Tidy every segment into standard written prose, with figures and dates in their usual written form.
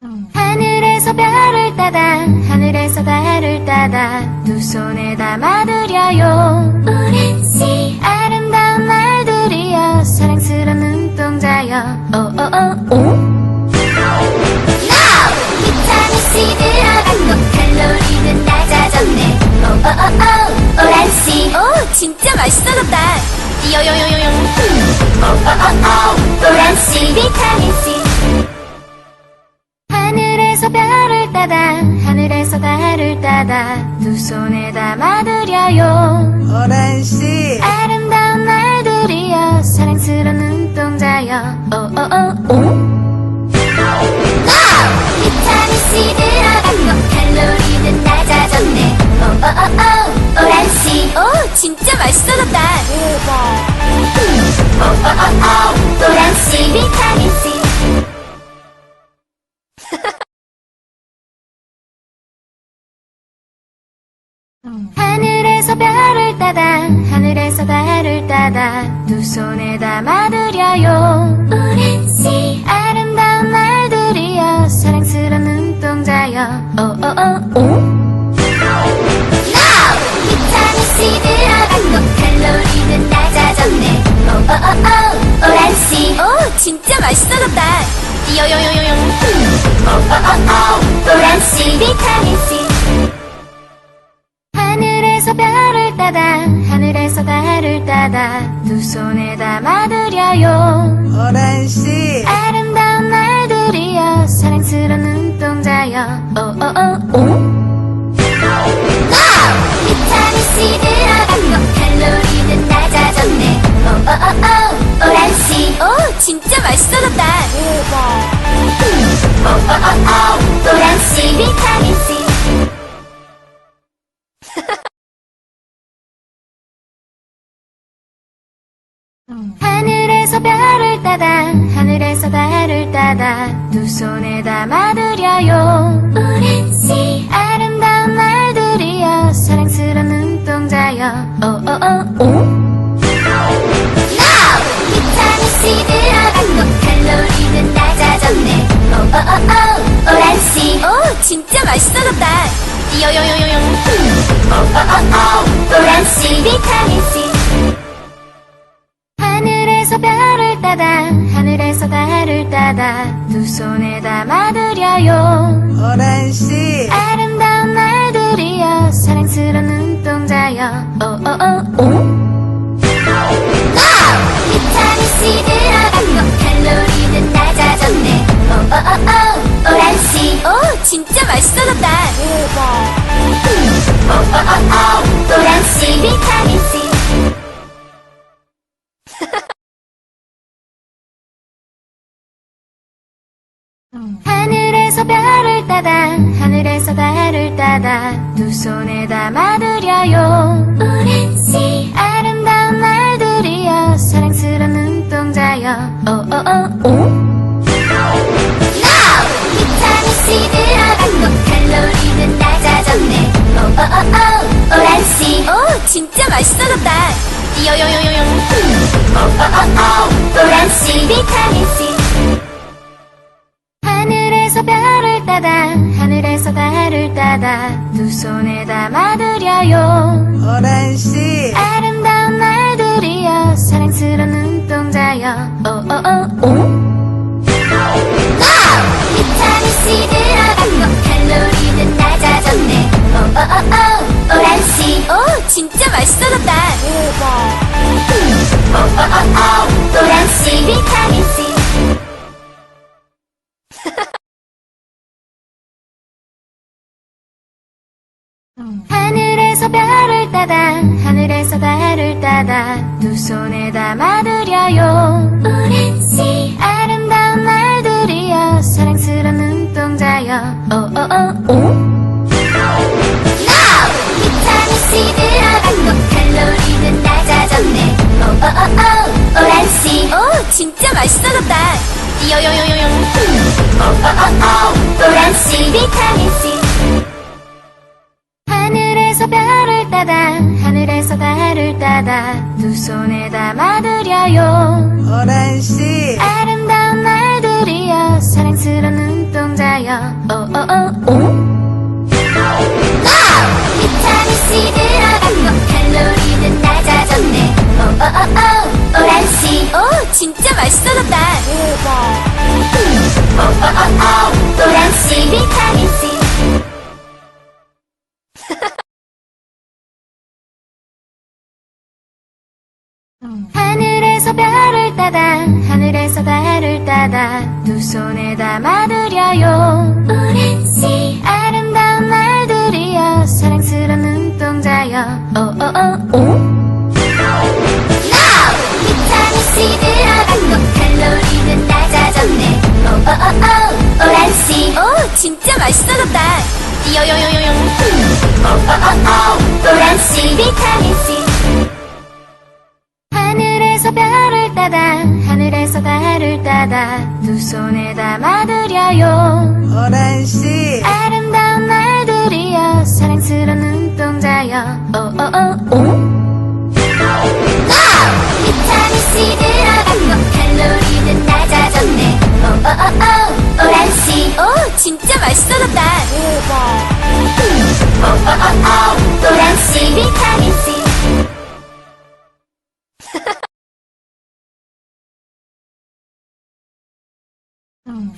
하늘에서 별을 따다 하늘에서 달을 따다 두 손에 담아드려요. 오랜 시 아름다운 날들이여 사랑스러운 눈동자여. 오오오 비타민 C 들어간 칼로리는 낮아졌네. 오오오 오란씨 오, 진짜 맛있어졌다. 띠요요요요요. 오오오 오란씨 비타민C. 하늘에서 별을 따다 하늘에서 달을 따다 두 손에 담아드려요. 오란씨 아름다운 날들이여 사랑스러운 눈동자여. 오오오 비타민C 들어간 칼로리는 낮아졌네. 오오오 오란씨 오, 진짜 맛있어졌다. 오오오 오란씨 비타민C. 하늘에서 별을 따다 하늘에서 달을 따다 두 손에 담아드려요. 오랜 시 아름다운 날들이여 사랑스러운 눈동자여. 오오오 비타민C 들어간 칼로리는 낮아졌네. 오오오 오란씨 오, 진짜 맛있어졌다. 띠요요요요요. 오오오 오란씨 비타민C. 하늘에서 별을 따다 하늘에서 달을 따다 두 손에 담아드려요. 오란씨 아름다운 날들이여 사랑스러운 눈동자여. 오오오 비타민C 들어간 칼로리는 낮아졌네. 오오오 오란씨 오, 진짜 맛있어졌다. 오오오 오란씨 비타민C. 하늘에서 별을 따다 하늘에서 달을 따다 두 손에 담아드려요. 오랜 시 아름다운 날들이여 사랑스러운 눈동자여. 오오오 비타민C 들어간 칼로리는 낮아졌네. 오오오 오란씨 오, 진짜 맛있어졌다. 띠요요요요요. 오오오 오란씨 비타민C. 하늘에서 별을 따다 하늘에서 달을 따다 두 손에 담아드려요. 오란씨 아름다운 날들이여 사랑스러운 눈동자여. 오오오 비타민C 들어간 칼로리는 낮아졌네. 오오오 오란씨 오, 진짜 맛있어졌다. 오오오 오란씨 비타민C. 하늘에서 별을 따다 하늘에서 달을 따다 두 손에 담아드려요. 오랜 시 아름다운 날들이여 사랑스러운 눈동자여. 오오오 비타민C 들어간 칼로리는 낮아졌네. 오오오 오란씨 오, 진짜 맛있어졌다. 띠요요요요요. 오오오 오란씨 비타민C. 하늘에서 별을 따다 하늘에서 달을 따다 두 손에 담아드려요. 오란씨 아름다운 날들이여 사랑스러운 눈동자여. 오오오 비타민C 들어간 칼로리는 낮아졌네. 오오오 오란씨 오, 진짜 맛있어졌다. 오오오 오란씨 비타민C. 하늘에서 별을 따다 하늘에서 달을 따다 두 손에 담아드려요. 오랜 시 아름다운 날들이여 사랑스러운 눈동자여. 오오오 비타민C 들어간 칼로리는 낮아졌네. 오오오 오란씨 오, 진짜 맛있어졌다. 띠요요요요요. 오오오 오란씨 비타민C. 하늘에서 별을 따다 하늘에서 달을 따다 두 손에 담아드려요. 오란씨 아름다운 날들이여 사랑스러운 눈동자여. 동자여 비타민 C 들어갔고 칼로리는 낮아졌네 오란씨 오, 진짜 맛있어졌다. 오란씨 비타민 C 하늘에서 별을 따다 하늘에서 달을 따다 두 손에 담아드려요 오렌지 아름다운 날들이여 사랑스러운 눈동자여 비타민 C 들어갔고 칼로리는 낮아졌네 오란씨 오, 진짜 맛있어졌다. 요요요요요. 오란씨 비타민 C 하늘에서 별을 따다 하늘에서 달을 따다 두 손에 담아드려요 오란씨 아름다운 날들이여 사랑스러운 눈동자여 비타민 C 들어갔고 칼로리는 낮아졌네 오란씨 오, 진짜 맛있어졌다. 오란씨 비타민 C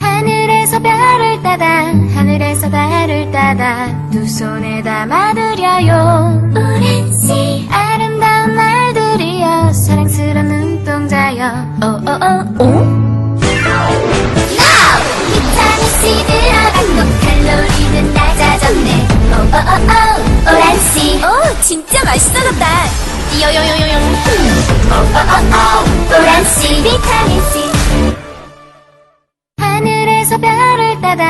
하늘에서 별을 따다 하늘에서 달을 따다 두 손에 담아드려요 오렌지 아름다운 날들이여 사랑스러운 눈동자여 비타민 C 들어갔고 칼로리는 낮아졌네 오란씨 오, 진짜 맛있어졌다. 요요요요요. 오란씨 비타민 C 하늘에서 별을 따다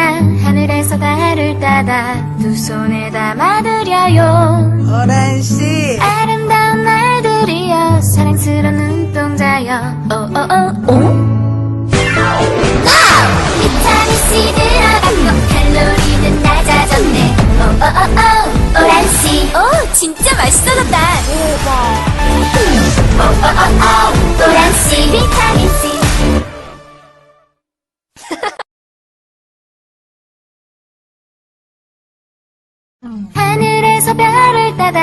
하늘에서 달을 따다 두 손에 담아드려요 오란씨 아름다운 날들이여 사랑스러운 눈동자여 비타민 C 들어갔고 칼로리는 낮아졌네 오란씨 오, 진짜 맛있어졌다. 오란씨 비타민 C 하늘에서 별을 따다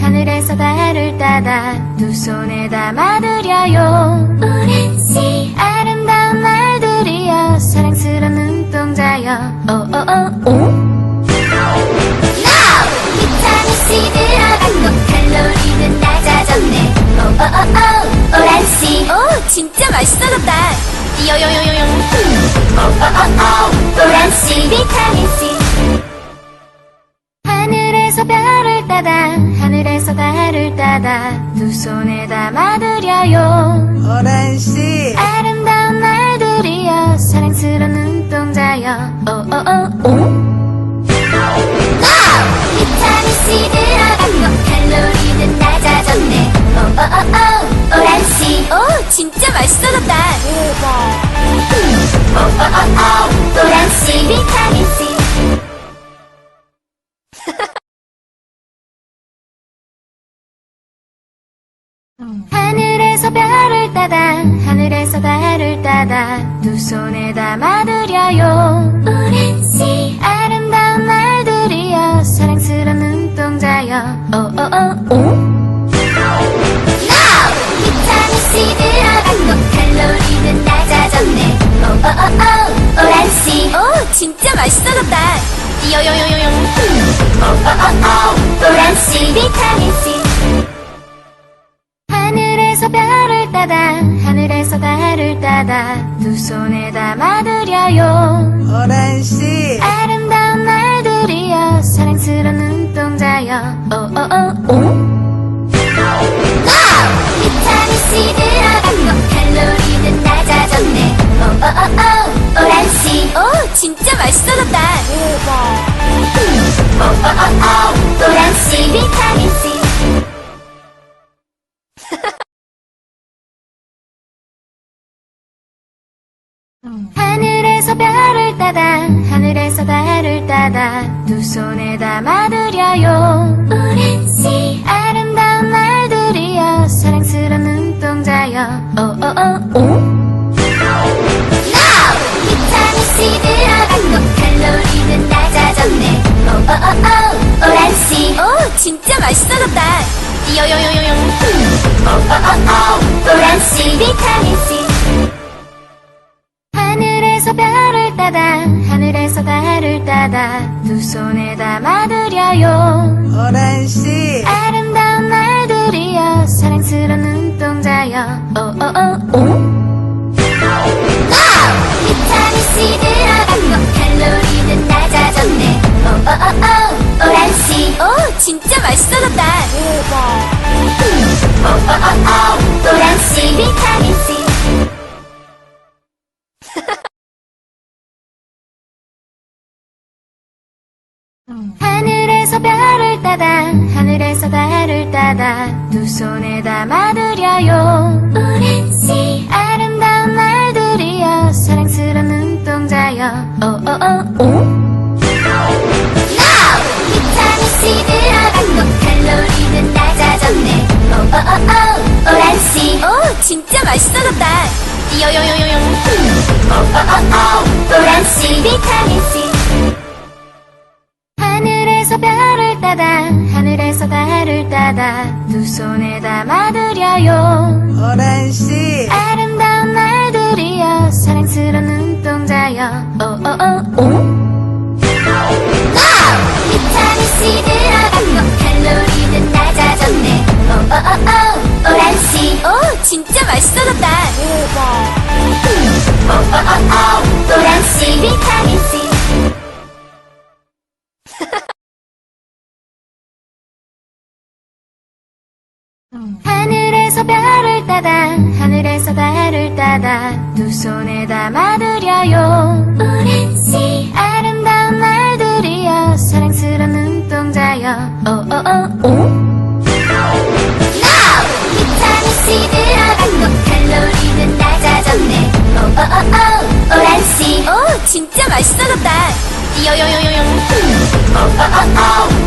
하늘에서 달을 따다 두 손에 담아드려요 오렌지 아름다운 날들이여 사랑스러운 눈동자여 비타민 C 들어갔고 칼로리는 낮아졌네 오란씨 오, 진짜 맛있어졌다. 요요요요요. 오란씨 비타민 C 하늘에서 별을 따다 하늘에서 달을 따다 두 손에 담아드려요 오란씨 아름다운 날들이여 사랑스러운 눈동자여 비타민 C 들어갔고 칼로리는 낮아졌네 오란씨 오, 진짜 맛있어졌다. 오란씨 비타민 C 하늘에서 별을 따다 하늘에서 달을 따다 두 손에 담아드려요 오렌지 아름다운 날들이여 사랑스러운 눈동자여 비타민 C 들어갔고 칼로리는 낮아졌네 오란씨 오, 진짜 맛있어졌다. 요요요요요. 오란씨 비타민 C 하늘에서 별을 따다 하늘에서 달을 따다 두 손에 담아드려요 오란씨 아름다운 날들이여 사랑스러운 눈동자여 비타민 C 들어갔고 칼로리는 낮아졌네 오란씨 오, 진짜 맛있어졌다. 오란씨 비타민 C 하늘에서 별을 따다 하늘에서 달을 따다 두 손에 담아드려요 오렌지 아름다운 날들이여 사랑스러운 눈동자여 비타민 C 들어갔고 칼로리 진짜 맛있어졌다. 요요요요요. 노란씨 비타민C. 하늘에서 별을 따다 하늘에서 달을 따다 두 손에 담아드려요. 오란씨 아름다운 날들이여 사랑스러운 눈동자여 비타민C 들어간 거 칼로리는 낮아졌네. 오란씨. 오, 진짜 맛있어졌다. 노란씨 비타민C. 하늘에서 별을 따다 하늘에서 달을 따다 두 손에 담아드려요. 오란씨. 아름다운 날들이여 사랑스러운 눈동자여 비타민C 들어간 거 칼로리는 낮아졌네. 오란씨. 오, 진짜 맛있어졌다. 요요요요요. 오란씨 비타민C. 하늘에서 별을 따다 하늘에서 달을 따다 두 손에 담아드려요. 오란씨 아름다운 날들이여 사랑스러운 눈동자여 비타민C 들어간 거 칼로리는 낮아졌네. 오란씨. 오, 진짜 맛있어졌다. 오란씨 비타민C. 하늘에서 별을 따다 하늘에서 달을 따다 두 손에 담아드려요. 오란씨. 아름다운 날들이여 사랑스러운 눈동자여 비타민C 들어간 거 칼로리는 낮아졌네. 오란씨. 오, 진짜 맛있어졌다. 요요요요요.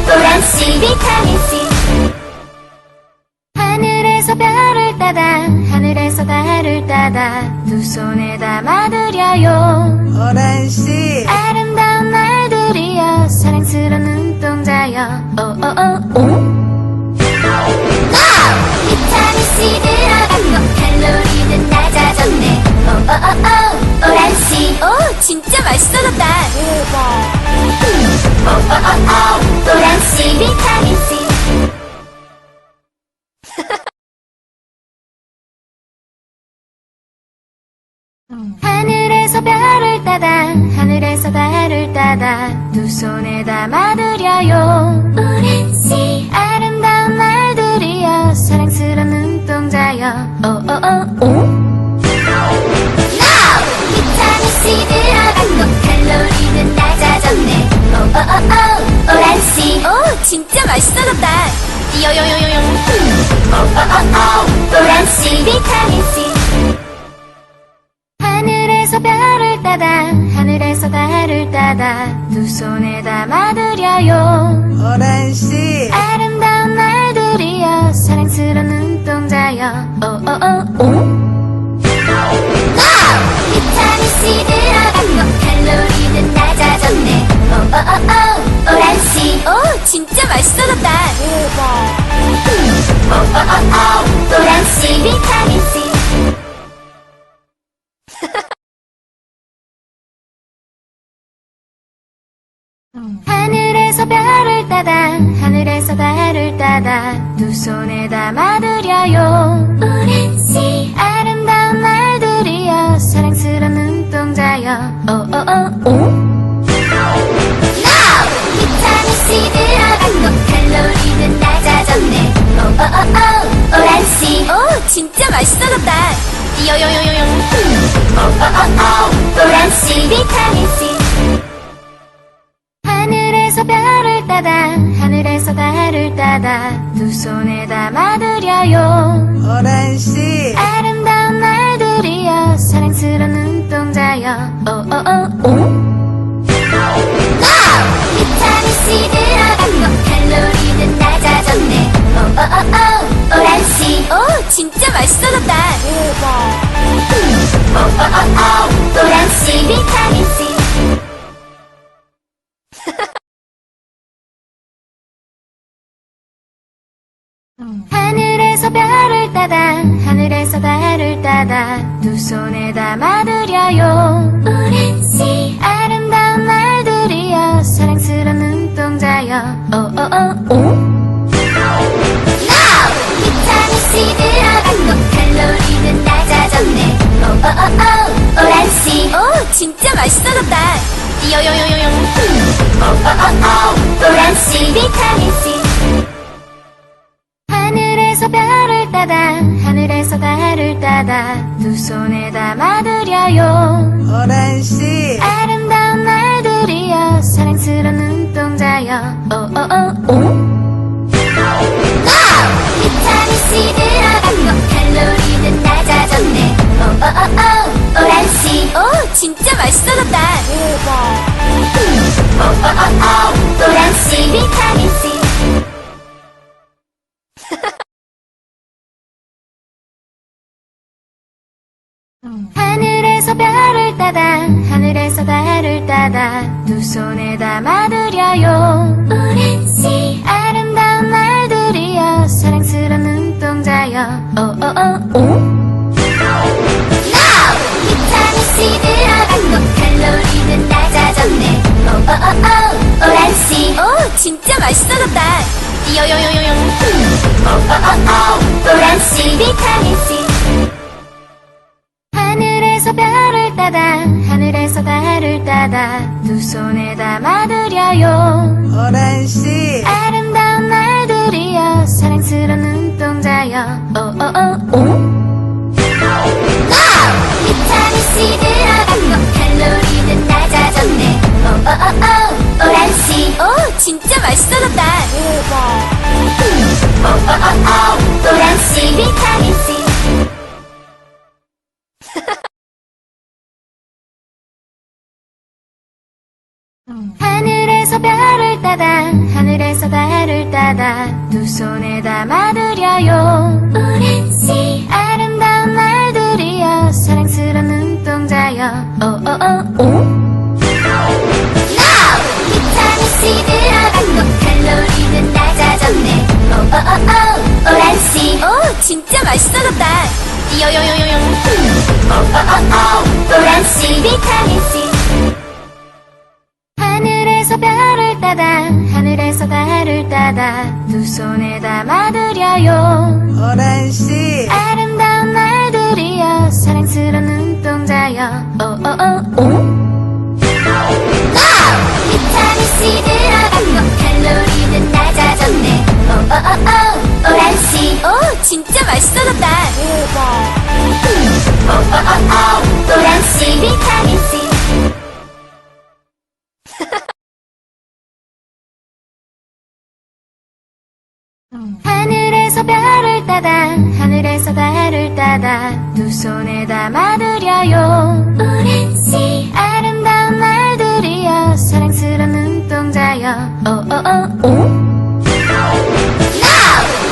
오란씨 비타민C. 하늘에서 별을 따다 하늘에서 달을 따다 두 손에 담아드려요. 오란씨 아름다운 날들이여 사랑스러운 눈동자여 비타민C 들어간 거 칼로리는 낮아졌네. 오란씨. 오, 진짜 맛있어졌다. 오란씨 비타민C. 하늘에서 별을 따다 하늘에서 달을 따다 두 손에 담아드려요. 오란씨. 아름다운 날들이여 사랑스러운 눈동자여 비타민C 들어간 거 칼로리는 낮아졌네. 오란씨. 오, 진짜 맛있어졌다. 요요요요요. 오란씨 비타민C. 하늘에서 별을 따다 하늘에서 달을 따다 두 손에 담아드려요. 오란씨 아름다운 날들이여 사랑스러운 눈동자여 비타민C 들어간 거 칼로리는 낮아졌네. 오란씨. 오, 진짜 맛있어졌다. 오란씨 비타민C. 하늘에서 별을 따다 하늘에서 달을 따다 두 손에 담아드려요. 오란씨. 아름다운 날들이여 사랑스러운 눈동자여 비타민C 들어간 거 칼로리는 낮아졌네. 오란씨. 오, 진짜 맛있어졌다. 요요요요요. 오란씨 비타민C. 하늘에서 별을 따다 하늘에서 달을 따다 두 손에 담아드려요. 오란씨 아름다운 날들이여 사랑스러운 눈동자여 비타민C 들어간 거 칼로리는 낮아졌네. 오란씨. 오, 진짜 맛있어졌다. 오란씨 비타민C. 하늘에서 별을 따다 하늘에서 달을 따다 두 손에 담아드려요 오랜 시 아름다운 날들이여 사랑스러운 눈동자여 오오오오 비타민 C 들어간 칼로리는 낮아졌네 오오오오 오란씨 오 진짜 맛있어졌다 요요요요요 오오오오 오란씨 비타민 C 하늘에서 별을 따다 하늘에서 달을 따다 두 손에 담아드려요 오란씨 아름다운 날들이여 사랑스러운 눈동자여 오오오오 비타민 C 들어간 칼로리는 낮아졌네 오오오오 오란씨 오 진짜 맛있어졌다 오오오오 오란씨 비타민 C 하늘에서 별을 따다 하늘에서 달을 따다 두 손에 담아드려요 오랜 시 아름다운 날들이여 사랑스러운 눈동자여 오오오오 비타민 C 들어간 칼로리는 낮아졌네 오오오오 오란씨 오 진짜 맛있어졌다 요요요요요 오오오오 오란씨 비타민 C 하늘에서 별을 따다 하늘에서 달을 따다 두 손에 담아드려요 오란씨 아름다운 날들이여 사랑스러운 눈동자여 오오오오 비타민 C 들어간 칼로리는 낮아졌네 오오오오 오란씨 오 진짜 맛있어졌다 오오오오 오란씨 비타민 C 하늘에서 별을 따다 하늘에서 달을 따다 두 손에 담아드려요 오랜 시 아름다운 날들이여 사랑스러운 눈동자여 오오오오 비타민 C 들어간 칼로리는 낮아졌네 오오오오 오란씨 오 진짜 맛있어졌다 요요요요요 오오오오 오란씨 비타민 C 하늘에서 별을 따다 하늘에서 달을 따다 두 손에 담아드려요 오란씨 아름다운 날들이여 사랑스러운 눈동자여 오오오오 비타민 C 들어간 칼로리는 낮아졌네 오오오오 오란씨 오 진짜 맛있어졌다 오오오오 오란씨 비타민 C 하늘에서 별을 따다 하늘에서 달을 따다 두 손에 담아드려요 오랜 시 아름다운 날들이여 사랑스러운 눈동자여 오오오오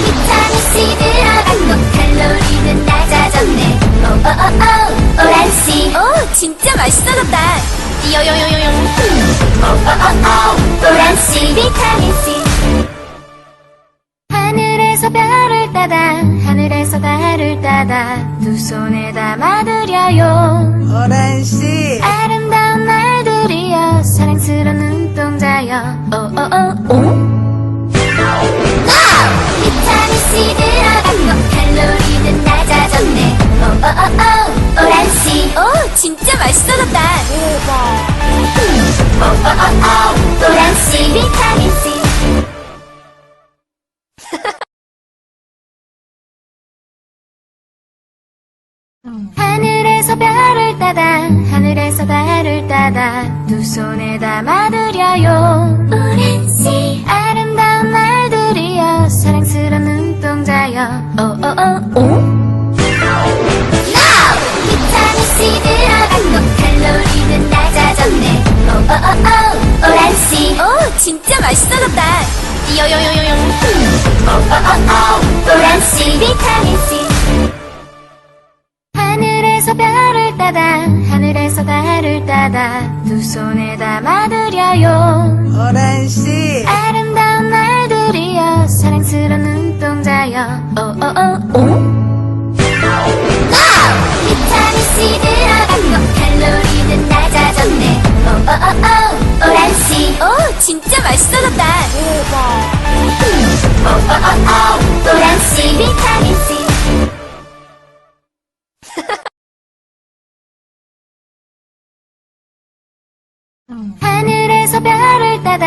비타민 C 들어간 칼로리는 낮아졌네 오오오오 오란씨 오 진짜 맛있어졌다 요요요요요 오오오오 오란씨 비타민 C 하늘에서 별을 따다 하늘에서 달을 따다 두 손에 담아드려요 오란씨 아름다운 날들이여 사랑스러운 눈동자여 오오오오 비타민 C 들어간 칼로리는 낮아졌네 오오오오 오란씨 오 진짜 맛있어졌다 오오오오 오란씨 비타민 C 하늘에서 별을 따다 하늘에서 달을 따다 두 손에 담아드려요 오랜 시 아름다운 날들이여 사랑스러운 눈동자여 오오오오 비타민 C 들어간 칼로리는 낮아졌네 오오오오 오란씨 오 진짜 맛있어졌다 요요요요요 오오오오 오란씨 비타민 C 하늘에서 별을 따다 하늘에서 달을 따다 두 손에 담아드려요 오란씨 아름다운 날들이여 사랑스러운 눈동자여 비타민 C 들어갔고 칼로리는 낮아졌네. 오란씨. 오, 진짜 맛있어졌다. 오란씨 비타민 C. 하늘에서 별을 따다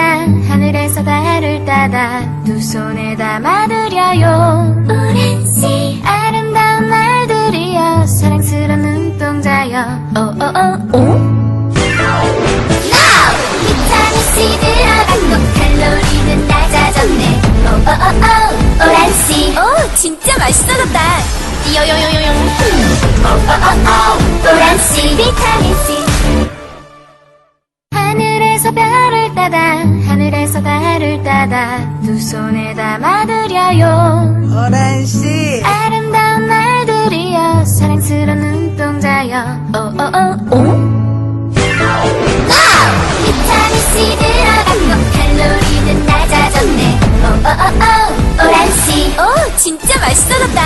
하늘에서 달을 따다 두 손에 담아드려요. 오란씨. 아름다운 날들이여 사랑스러운 눈동자여. 비타민 C 들어갔고 칼로리는 낮아졌네. 오란씨. 오, 진짜 맛있어졌다. 요요요요요. 오란씨 비타민 C. 하늘에서 별을 따다 하늘에서 달을 따다 두 손에 담아드려요. 오란씨, 아름다운 날들이여 사랑스러운 눈동자여. 비타민 C 들어갔고 칼로리는 낮아졌네. 오란씨. 오, 진짜 맛있어졌다.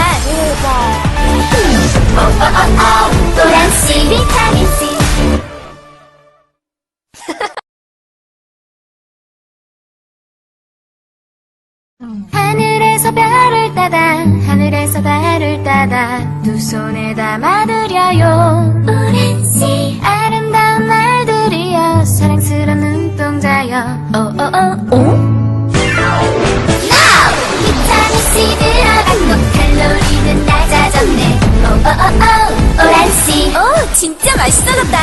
오란씨 비타민 C. 하늘에서 별을 따다 하늘에서 달을 따다 두 손에 담아드려요. 오란씨. 아름다운 날들이여 사랑스러운 눈동자여. 비타민 C 들어갔고 칼로리는 낮아졌네. 오란씨. 오, 진짜 맛있어졌다.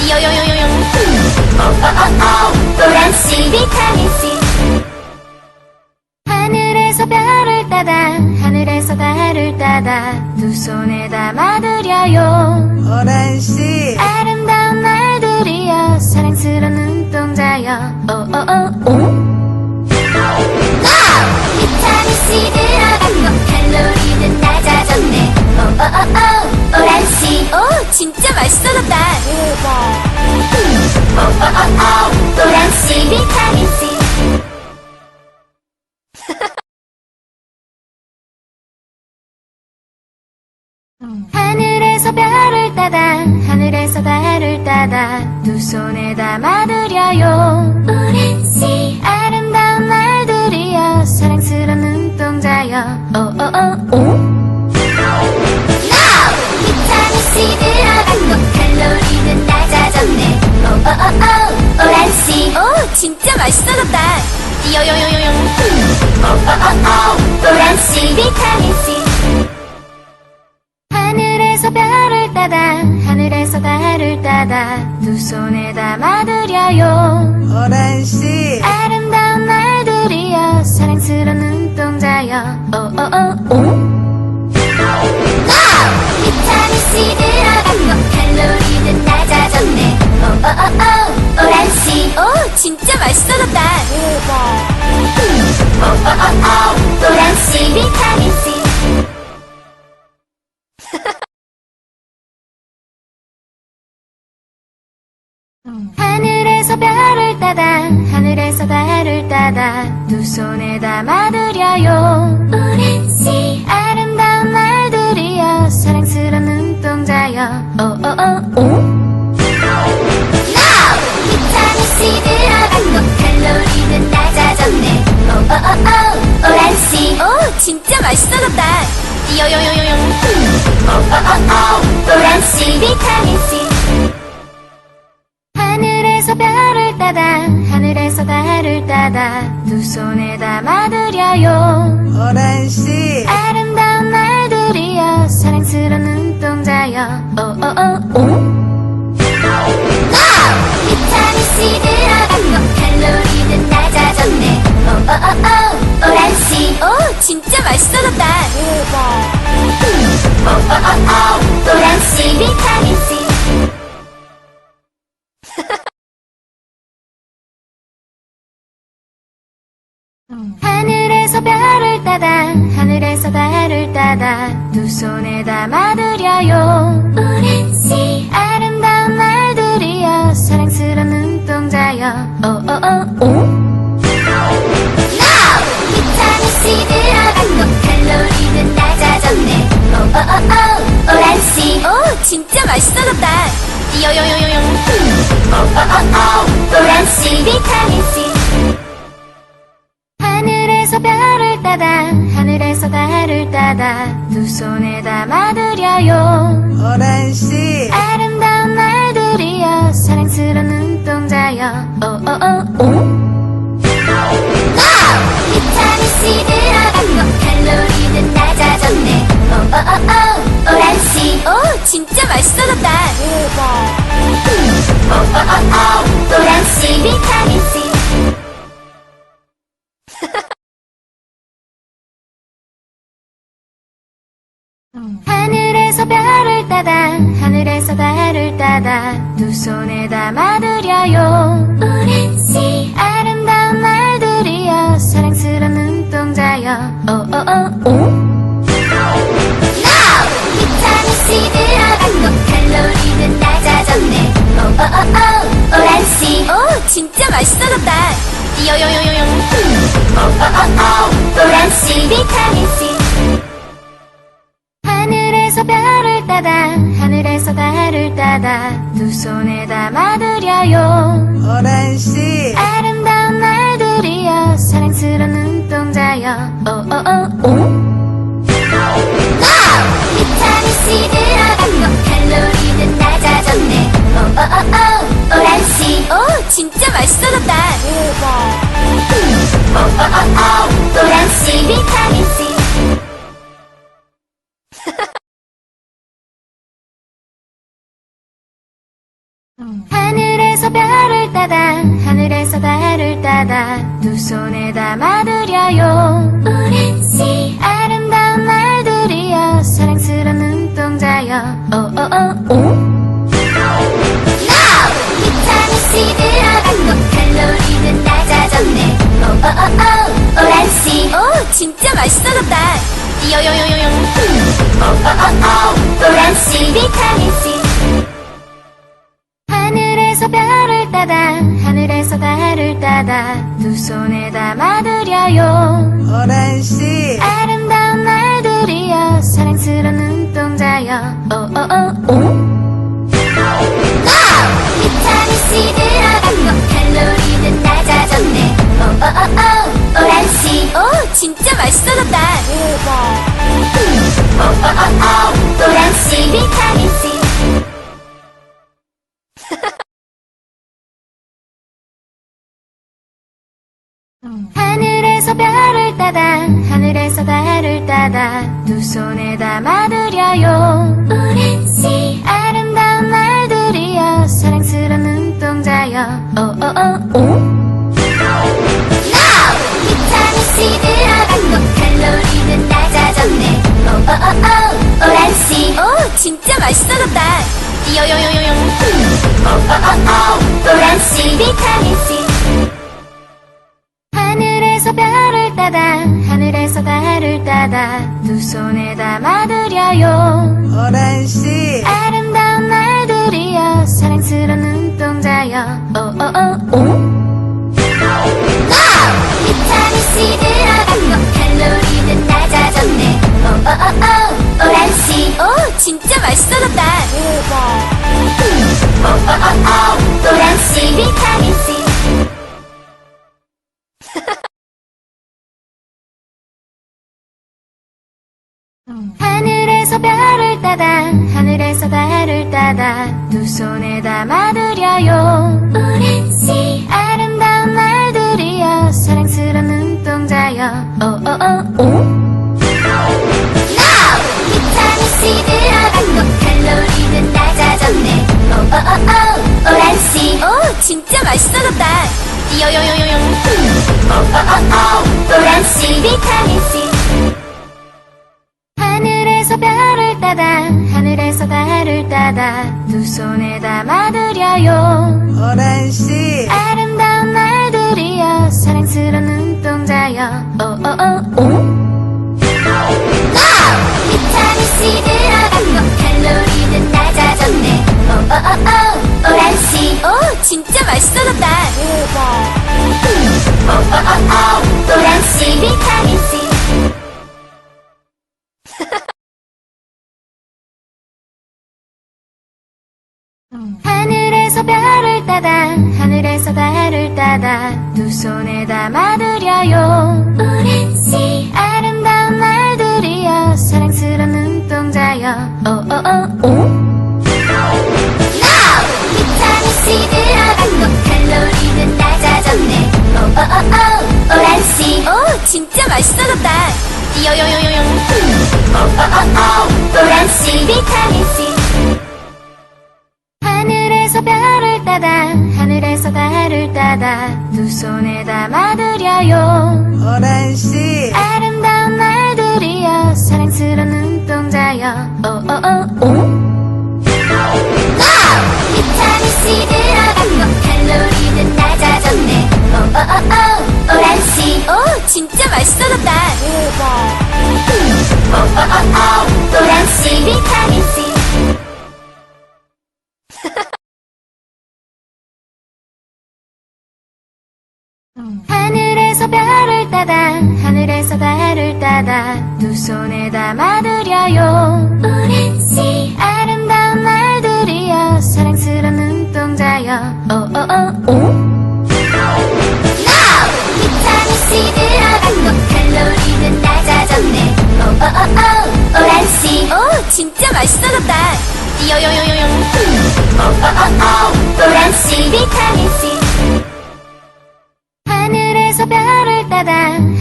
요요요요요. 오란씨 비타민 C. 하늘에서 별을 따다 하늘에서 달을 따다 두 손에 담아드려요. 오란씨, 아름다운 날들이여 사랑스러운 눈동자여. 비타민 C 들어갔고 칼로리는 낮아졌네. 오란씨. 오, 진짜 맛있어졌다. 오란씨 비타민 C. 하늘에서 별을 따다 하늘에서 달을 따다 두 손에 담아드려요. 오란씨. 아름다운 날들이여 사랑스러운 눈동자여. 비타민 C 들어갔고 칼로리는 낮아졌네. 오란씨. 오, 진짜 맛있어졌다. 요요요요요. 오란씨 비타민 C. 하늘에서 별을 따다 하늘에서 달을 따다 두 손에 담아드려요. 오란씨, 아름다운 날들이여 사랑스러운 눈동자여. 비타민 C 들어갔고 칼로리는 낮아졌네. 오란씨. 오, 진짜 맛있어졌다. 오란씨 비타민 C. 하늘에서 별을 따다 하늘에서 달을 따다 두 손에 담아드려요. 오란씨. 아름다운 날들이여 사랑스러운 눈동자여. 비타민 C 들어갔고 칼로리는 낮아졌네. 오란씨. 오, 진짜 맛있어졌다. 요요요요요. 오란씨 비타민 C. 하늘에서 별을 따다 하늘에서 달을 따다 두 손에 담아드려요. 오란씨, 아름다운 날들이여 사랑스러운 눈동자여. 비타민 C 들어갔고 칼로리는 낮아졌네. 오란씨. 오, 진짜 맛있어졌다. 오란씨 비타민 C. 하늘에서 별을 따다 하늘에서 달을 따다 두 손에 담아드려요. 오란씨. 아름다운 날들이여 사랑스러운 눈동자여. 비타민 C 들어갔고 칼로리는 진짜 맛있어졌다. 요요요요요. 노란씨 비타민C 하늘에서 별을 따다 하늘에서 달을 따다 두 손에 담아드려요. 오란씨 아름다운 날들이여 사랑스러운 눈동자여. 오오오오. 비타민C 들어간 거 칼로리는 낮아졌네. 오란씨 오 진짜 맛있어졌다. 노란씨 비타민C 하늘에서 별을 따다 하늘에서 달을 따다 두 손에 담아드려요. 오란씨 아름다운 날들이여 사랑스러운 눈동자여. 오오오오. 비타민C 들어간 거 칼로리는 낮아졌네. 오란씨 오 진짜 맛있어졌다. 요요요요요. 노란씨 비타민C 하늘에서 별을 따다 하늘에서 달을 따다 두 손에 담아드려요. 오란씨 아름다운 날들이여 사랑스러운 눈동자여. 오오오오. 비타민C 들어간 거 칼로리는 낮아졌네. 오란씨 오 진짜 맛있어졌다. 노란씨 비타민C 하늘에서 별을 따다 하늘에서 달을 따다 두 손에 담아드려요. 오란씨 아름다운 날들이여 사랑스러운 눈동자여. 오오오오. 비타민C 들어간 거 칼로리는 낮아졌네. 오란씨 오 진짜 맛있어졌다. 요요요요요. 노란씨 비타민C 하늘에서 별을 따다 하늘에서 달을 따다 두 손에 담아드려요. 오란씨 아름다운 날들이여 사랑스러운 눈동자여. 오오오오. 비타민C 들어간 거 칼로리는 낮아졌네. 오란씨 오 진짜 맛있어졌다. 노란씨 비타민C 하늘에서 별을 따다 하늘에서 달을 따다 두 손에 담아드려요. 오란씨 아름다운 날들이여 사랑스러운 눈동자여. 오오오오. 비타민C 들어간 거 칼로리는 낮아졌네. 오란씨 오 진짜 맛있어졌다. 요요요요요. 노란씨 비타민C 하늘에서 별을 따다 하늘에서 달을 따다 두 손에 담아드려요. 오란씨 아름다운 날들이여 사랑스러운 눈동자여. 오오오오. 비타민C 들어간 거 칼로리는 낮아졌네. 오란씨 오 진짜 맛있어졌다. 노란씨 비타민C 하늘에서 별을 따다 하늘에서 달을 따다 두 손에 담아드려요. 오란씨 아름다운 날들이여 사랑스러운 눈동자여. 오오오오. 비타민C 들어간 거 칼로리는 낮아졌네. 오란씨 오 진짜 맛있어졌다. 요요요요요. 노란씨 비타민C 하늘에서 별을 따다 하늘에서 달을 따다 두 손에 담아드려요. 오란씨 아름다운 날들이여 사랑스러운 눈동자여. 오오오오. 비타민C 들어간 거 칼로리는 낮아졌네. 오란씨 오 진짜 맛있어졌다. 노란씨 비타민C 하늘에서 별을 따다 하늘에서 달을 따다 두 손에 담아드려요 오렌지 아름다운 날들이여 사랑스러운 눈동자여 오오오오 비타민 C 들어갔고 칼로리는 낮아졌네 오오오오 오란씨 오 진짜 맛있어졌다 요요요요요 오오오오 오란씨 비타민C 하늘에서 별을 따다 하늘에서 달을 따다 두 손에 담아드려요 오란씨 아름다운 날들이여 사랑스러운 눈동자여 오오오오 비타민 C 들어갔고 칼로리는 낮아졌네 오오오오 오란씨 오 진짜 맛있어졌다 오오오오 오란씨 비타민C 하늘에서 별을 따다 하늘에서 달을 따다 두 손에 담아드려요 오렌지 아름다운 날들이여 사랑스러운 눈동자여 오오오오 비타민 C 들어갔고 칼로리는 낮아졌네 오오오오 오란씨 오 진짜 맛있어졌다 요요요요요 오오오오 오란씨 비타민C 하늘에서 별을 따다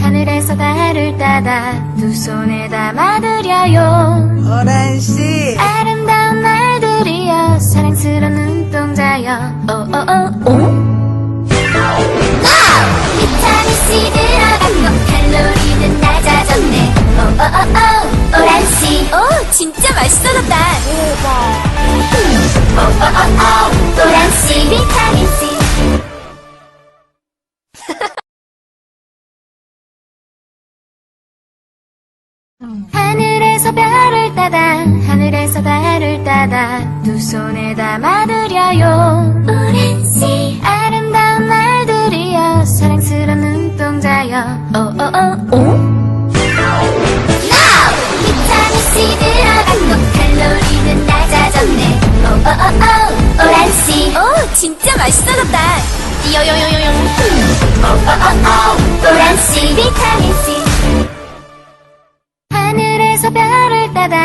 하늘에서 달을 따다 두 손에 담아드려요 오란씨 아름다운 날들이여 사랑스러운 눈동자여 오오오오 비타민 C 들어갔고 칼로리는 낮아졌네 오오오오 오란씨 오 진짜 맛있어졌다 오오오오 오란씨 비타민C 하늘에서 별을 따다 하늘에서 달을 따다 두 손에 담아드려요 오렌지 아름다운 날들이여 사랑스러운 눈동자여 오오오오 비타민 C 들어갔고 칼로리는 낮아졌네 오오오오 오란씨 오 진짜 맛있어졌다 요요요요요 오오오오 오란씨 비타민C 하늘에서 별을 따다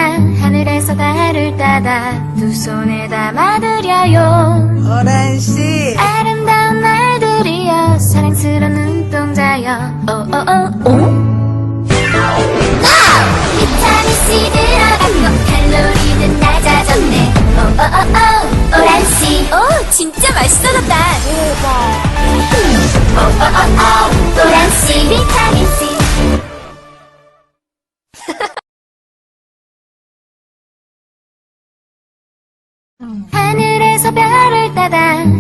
하늘에서 달을 따다 두 손에 담아드려요 오란씨 아름다운 날들이여 사랑스러운 눈동자여 오오오오 비타민 C 들어갔고 칼로리는 낮아졌네 오오오오 오란씨 오 진짜 맛있어졌다 오오오오 오란씨 비타민C 하늘에서 별을 따다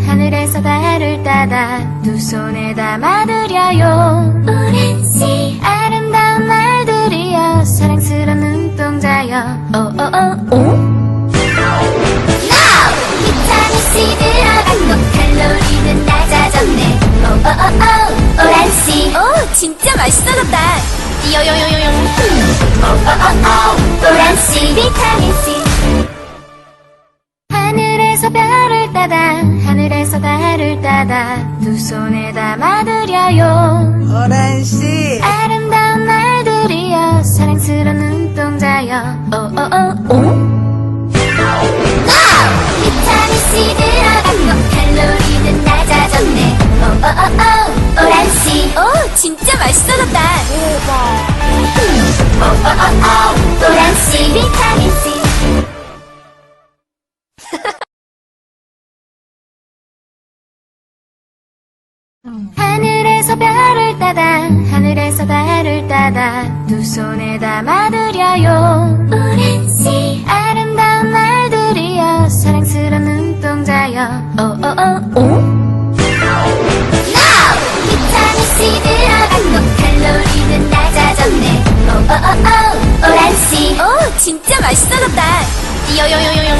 하늘에서 달을 따다 두 손에 담아드려요 오렌지 아름다운 날들이여 사랑스러운 눈동자여 오오오오 비타민 C 들어갔고 칼로리는 낮아졌네 오오오오 오란씨 오 진짜 맛있어졌다 요요요요요 오오오오 오란씨 비타민C 하늘에서 별을 따다 하늘에서 달을 따다 두 손에 담아드려요 오란씨 아름다운 날들이여 사랑스러운 눈동자여 오오오오 비타민 C 들어갔고 칼로리는 낮아졌네 오오오오 오란씨 오 진짜 맛있어졌다 오오오오 오란씨 비타민C 하늘에서 별을 따다 하늘에서 달을 따다 두 손에 담아드려요 오렌지 아름다운 날들이여 사랑스러운 눈동자여 오오오오 비타민 C 들어갔고 칼로리는 낮아졌네 오오오오 오란씨 오 진짜 맛있어졌다 요요요요요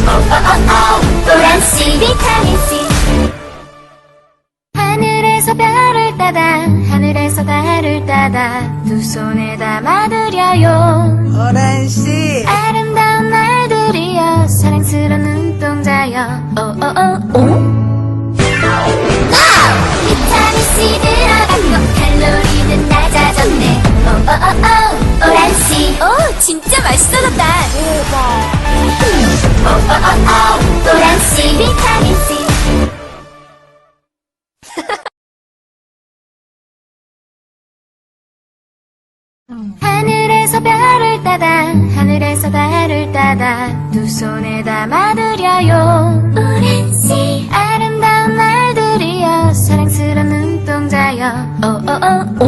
오오오오 오란씨 비타민C 하늘에서 별을 따다 하늘에서 달을 따다 두 손에 담아드려요 오란씨 아름다운 날들이여 사랑스러운 눈동자 눈동자여 오오오오 비타민C 들어갔고 칼로리는 낮아졌네. 오오오오 오란씨. 오 진짜 맛있어졌다. 오오오오 오란씨 비타민C. 하늘에서 별을 따다 하늘에서 달을 따다 두 손에 담아드려요. 오란씨. 아름다운 날들이여 사랑스러운 눈동자여 오오오오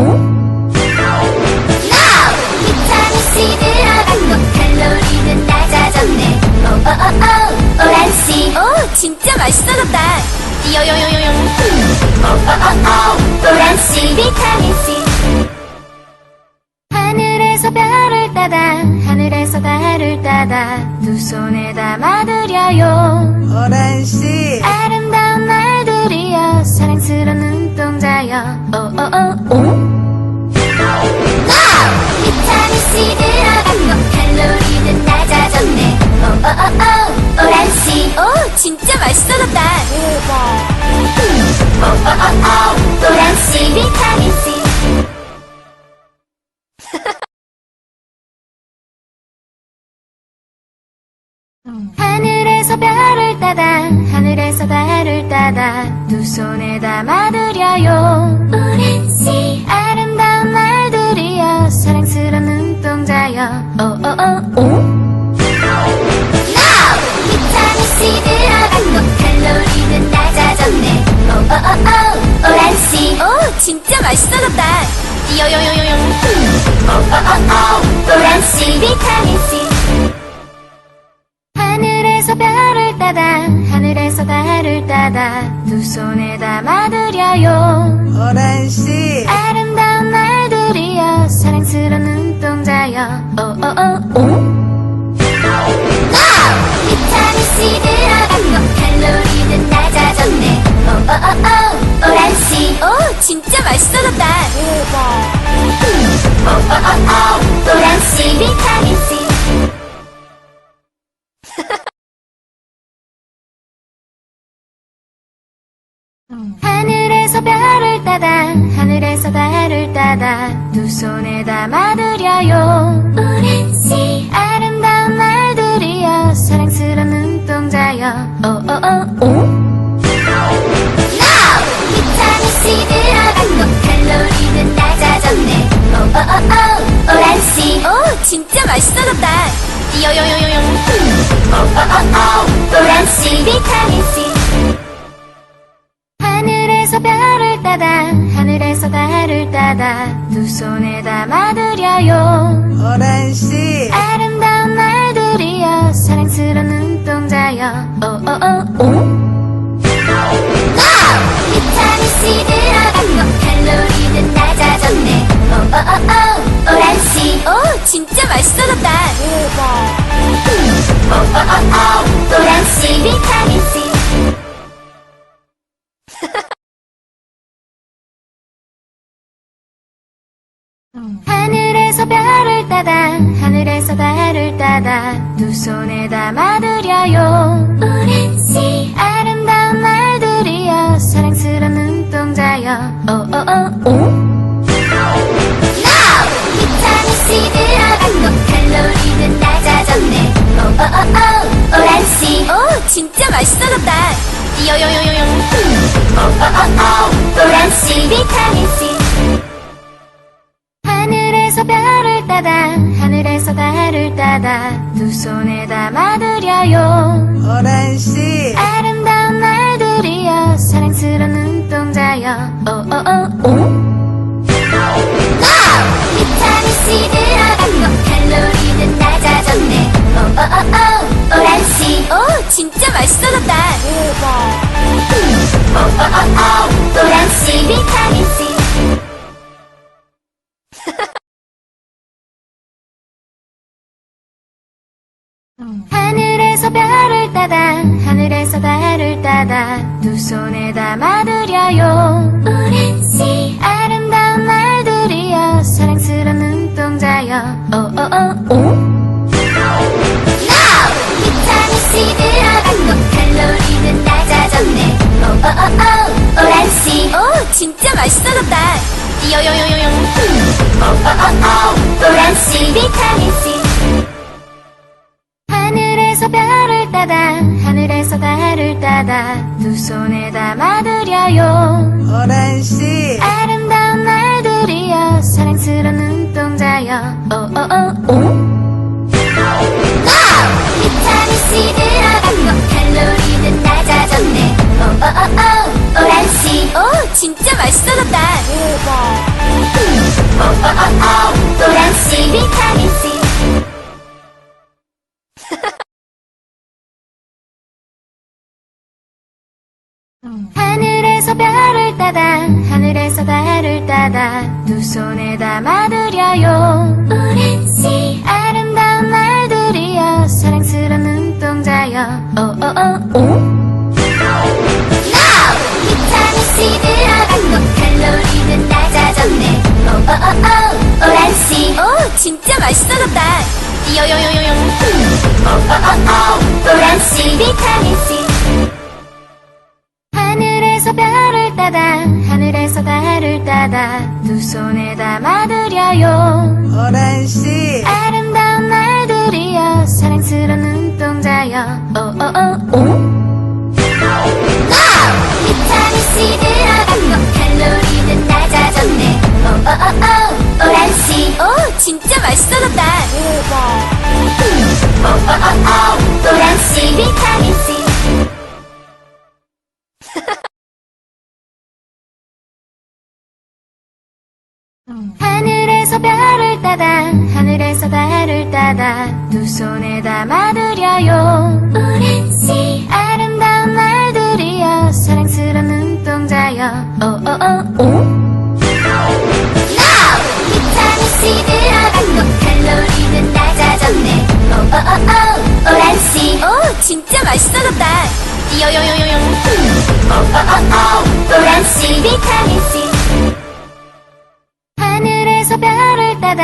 비타민C 들어갔고 칼로리는 낮아졌네. 오오오오 오란씨. 오 진짜 맛있어졌다. 띠요요요요요 오오오오 오란씨 비타민C. 하늘에서 별을 따다 하늘에서 달을 따다 두 손에 담아드려요. 오란씨, 아름다운 날들이여 사랑스러운 눈동자여 오오오오 비타민C 들어갔고 칼로리는 낮아졌네. 오오오오 오란씨. 오 진짜 맛있어졌다. 오오오오 오란씨 비타민C. 하늘에서 별을 따다 하늘에서 달을 따다 두 손에 담아드려요. 오란씨. 아름다운 날들이여 사랑스러운 눈동자여 오오오오 비타민C 들어갔고 칼로리는 낮아졌네. 오오오오 오란씨. 오 진짜 맛있어졌다. 띠요요요요요 오오오오 오란씨 비타민C. 하늘에서 별을 따다 하늘에서 달을 따다 두 손에 담아드려요. 오란씨, 아름다운 날들이여 사랑스러운 눈동자여 오오오오 비타민C 들어갔고 칼로리는 낮아졌네. 오오오오 오란씨. 오 진짜 맛있어졌다. 오오오오 오란씨 비타민C. 하늘에서 별을 따다 하늘에서 달을 따다 두 손에 담아드려요. 오란씨. 아름다운 날들이여 사랑스러운 눈동자여 오오오오 비타민C 들어갔고 칼로리는 낮아졌네. 오오오오 오란씨. 오 진짜 맛있어졌다. 띠요요요요요 오오오오 오란씨 비타민C. 하늘에서 별을 따다 하늘에서 달을 따다 두 손에 담아드려요. 오란씨, 아름다운 날들이여 사랑스러운 눈동자여 오오오오 비타민C 들어갔고 칼로리는 낮아졌네. 오오오오 오란씨. 오 진짜 맛있어졌다. 오오오오 오란씨 비타민C. 하늘에서 별을 따다 하늘에서 달을 따다 두 손에 담아드려요. 오란씨. 아름다운 날들이여 사랑스러운 눈동자여 오오오오 비타민C 들어갔고 칼로리는 낮아졌네. 오오오오 오란씨. 오 진짜 맛있어졌다. 띠요요요요요 오오오오 오란씨 비타민C. 하늘에서 별을 따다 하늘에서 달을 따다 두 손에 담아드려요. 오란씨, 아름다운 날들이여 사랑스러운 눈동자여 오오오오 비타민C 들어갔고 칼로리는 낮아졌네. 오오오오 오란씨. 오 진짜 맛있어졌다. 오오오오 오란씨 비타민C. 하늘에서 별을 따다 하늘에서 달을 따다 두 손에 담아드려요. 오란씨. 아름다운 날들이여 사랑스러운 눈동자여 오오오오 비타민C 들어갔고 칼로리 진짜 맛있어졌다. 요요요요요. 노란씨 비타민C. 하늘에서 별을 따다 하늘에서 달을 따다 두 손에 담아드려요. 오란씨 아름다운 날들이여 사랑스러운 눈동자여 오오오오. 비타민C 들어간 거 칼로리는 낮아졌네. 오란씨. 오 진짜 맛있어졌다. 노란씨 비타민C. 하늘에서 별을 따다 하늘에서 달을 따다 두 손에 담아드려요. 오란씨. 아름다운 날들이여 사랑스러운 눈동자여 오오오오. 비타민C 들어간 거 칼로리는 낮아졌네. 오란씨. 오 진짜 맛있어졌다. 요요요요요. 노란씨 비타민C. 하늘에서 별을 따다 하늘에서 달을 따다 두 손에 담아드려요. 오란씨 아름다운 날들이여 사랑스러운 눈동자여 오오오오. 비타민C 들어간 거 칼로리는 낮아졌네. 오란씨. 오 진짜 맛있어졌다. 노란씨 비타민C. 하늘에서 별을 따다 하늘에서 달을 따다 두 손에 담아드려요. 오란씨. 아름다운 날들이여 사랑스러운 눈동자여 오오오오. 비타민C 들어간 거 칼로리는 낮아졌네. 오란씨. 오 진짜 맛있어졌다. 요요요요요. 노란씨 비타민C. 하늘에서 별을 따다